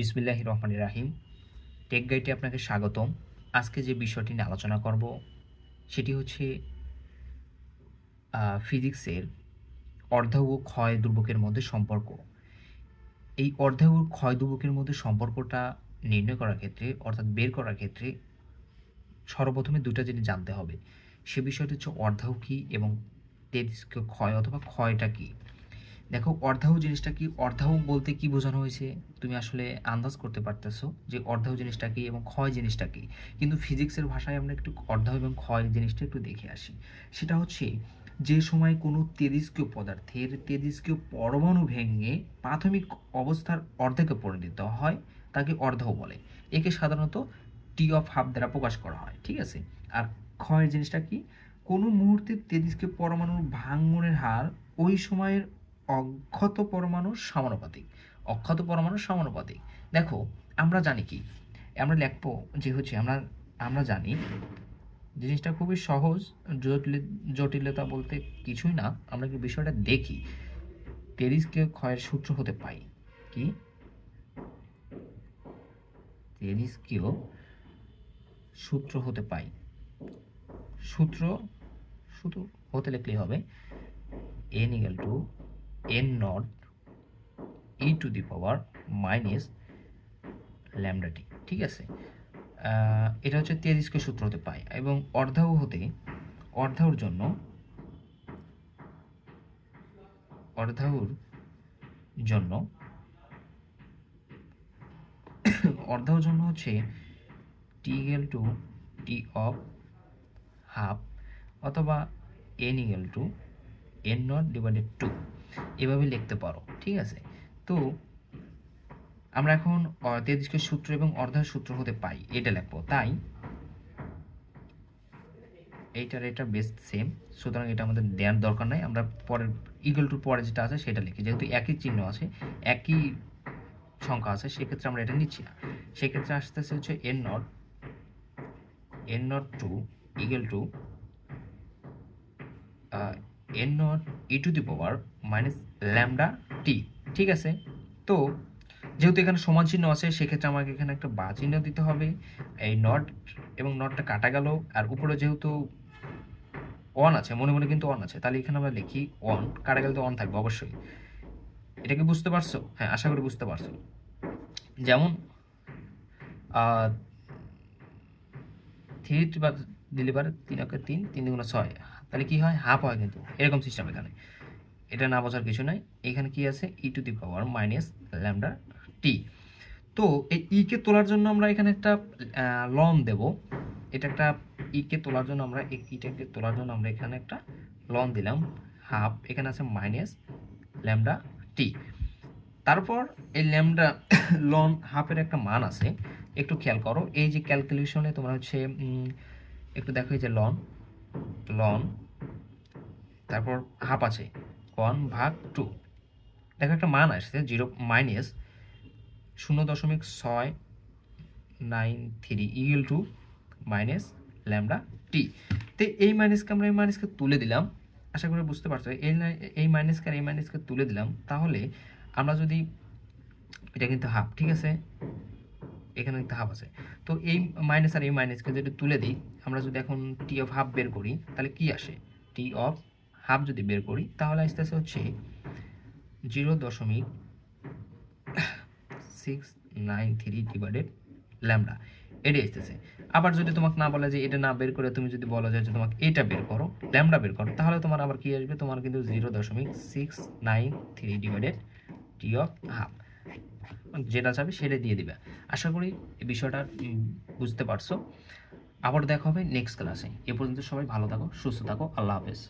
বিসমিল্লাহির রহমানির রাহিম। টেক গাইডে আপনাকে স্বাগতম। আজকে যে বিষয়টি নিয়ে আলোচনা করব সেটি হচ্ছে ফিজিক্সের অর্ধ ও ক্ষয় ধ্রুবকের মধ্যে সম্পর্ক। এই অর্ধ ও ক্ষয় ধ্রুবকের মধ্যে সম্পর্কটা নির্ণয় করার ক্ষেত্রে অর্থাৎ বের করার ক্ষেত্রে সর্বপ্রথমে দুটো জিনিস জানতে হবে। সে বিষয়টি হচ্ছে অর্ধাও কী এবং তেজস্ক্রিয় ক্ষয় অথবা ক্ষয়টা কী। দেখো, অর্ধাও জিনিসটা কি, অর্ধাও বলতে কি বোঝানো হয়েছে তুমি আসলে আন্দাজ করতে পারতেছো যে অর্ধাও জিনিসটা কি এবং ক্ষয় জিনিসটা কি। কিন্তু ফিজিক্সের ভাষায় আমরা একটু অর্ধাও এবং ক্ষয় জিনিসটা একটু দেখে আসি। সেটা হচ্ছে যে সময় কোনো তেজস্ক্রিয় পদার্থের তেজস্ক্রিয় পরমাণু ভেঙে প্রাথমিক অবস্থার অর্ধেকে পরিণত হয় তাকে অর্ধাও বলে। একে সাধারণত টি অফ হাফ দ্বারা প্রকাশ করা হয়, ঠিক আছে। আর ক্ষয়ের জিনিসটা কি, কোনো মুহূর্তে তেজস্ক্রিয় পরমাণুর ভাঙনের হার ওই সময়ের অক্ষত পরমাণুর সমানুপাতিক। অক্ষত পরমাণুর সমানুপাতিক। দেখো, আমরা জানি কি, আমরা লিখবো যে হচ্ছে আমরা জানি জিনিসটা খুবই সহজ, জটিলতা বলতে কিছুই না। আমরা কি বিষয়টা দেখি, তেজস্ক্রিয় ক্ষয়ের সূত্র হতে পাই কি, তেজস্ক্রিয় সূত্র হতে পাই। সূত্র শুধু হতে লিখলেই হবে n = n0 e to the power minus lambda T, ঠিক আছে। এটা হচ্ছে তেজস্ক্রিয় সূত্র হতে পাই। এবং অর্ধাও হতে অর্ধাওর জন্য হচ্ছে T equal to T of half অথবা n = n0/2 এভাবে লিখতে পারো, ঠিক আছে। তো আমরা এখন তেজস্ক্রিয় সূত্র এবং অর্ধাওর সূত্র হতে পাই এটা লিখবো, তাই এটা বেস্ট সেম, সুতরাং এটা আমাদের দেওয়ার দরকার নাই। আমরা পরের ইকুয়াল টু পরে যেটা আছে সেটা লিখি, যেহেতু একই চিহ্ন আছে, একই সংখ্যা আছে, সেক্ষেত্রে আমরা এটা নিচ্ছি না। সেক্ষেত্রে আসতেছে হচ্ছে n02 = n0 e to the power minus lambda T, ঠিক আছে। তো যেহেতু এখানে সমান চিহ্ন আছে, সেক্ষেত্রে আমাকে এখানে একটা বা চিহ্ন দিতে হবে। এই নট এবং নটটা কাটা গেল, আর উপরে যেহেতু ওয়ান আছে, মনে মনে কিন্তু ওয়ান আছে, তাহলে এখানে আমরা লিখি ওয়ান, কাটা গেলে তো ওয়ান থাকবে অবশ্যই। এটা কি বুঝতে পারছো? হ্যাঁ, আশা করি বুঝতে পারছো। যেমন 3 দিলে পারে 3 3 2 6, তাহলে কি হয়, হাফ হয়, কিন্তু এরকম সিস্টেম এখানে। এটা না বোঝার কিছু নাই। এখানে কি আছে, e to the power minus lambda T. তো এই কে তোলার জন্য আমরা এখানে একটা লন দেব। এটা একটা কে তোলার জন্য আমরা ইটাকে তোলার জন্য আমরা এখানে একটা লন দিলাম হাফ, এখানে আছে মাইনাস ল্যামডা টি। তারপর এই ল্যামডা লন হাফের একটা মান আছে, একটু খেয়াল করো। এই যে ক্যালকুলেশনে তোমরা হচ্ছে একটু দেখো, এই যে লন তারপর হাফ আছে 1/2, দেখো একটা মান আসছে 0 minus 0.693 equal to minus lambda T. তো এই মাইনাসকে আমরা এই মাইনাসকে তুলে দিলাম, আশা করি বুঝতে পারছো। এই মাইনাসকে আর এই মাইনাসকে তুলে দিলাম, তাহলে আমরা যদি এটা কিন্তু হাফ, ঠিক আছে, এখানে কিন্তু হাফ আছে। তো এই মাইনাস আর এই মাইনাসকে যদি তুলে দিই, আমরা যদি এখন টি অফ হাফ বের করি, তাহলে কি আসে, টি অফ হাফ যদি বের করি, তাহলে আসতে আসতে হচ্ছে 0.693 ল্যামডা, এটাই আসতেছে। আবার যদি তোমাকে না বলে যে এটা না বের করে, তুমি যদি বলো যে তোমাকে এটা বের করো, ল্যামডা বের করো, তাহলে তোমার আবার কি আসবে, তোমার কিন্তু 0.693 টি অফ হাফ, যেটা চাবে সেটা দিয়ে দিবে। আশা করি এই বিষয়টা বুঝতে পারছো। আবার দেখা হবে নেক্সট ক্লাসে। এ পর্যন্ত সবাই ভালো থাকো, সুস্থ থাকো, আল্লাহ হাফেজ।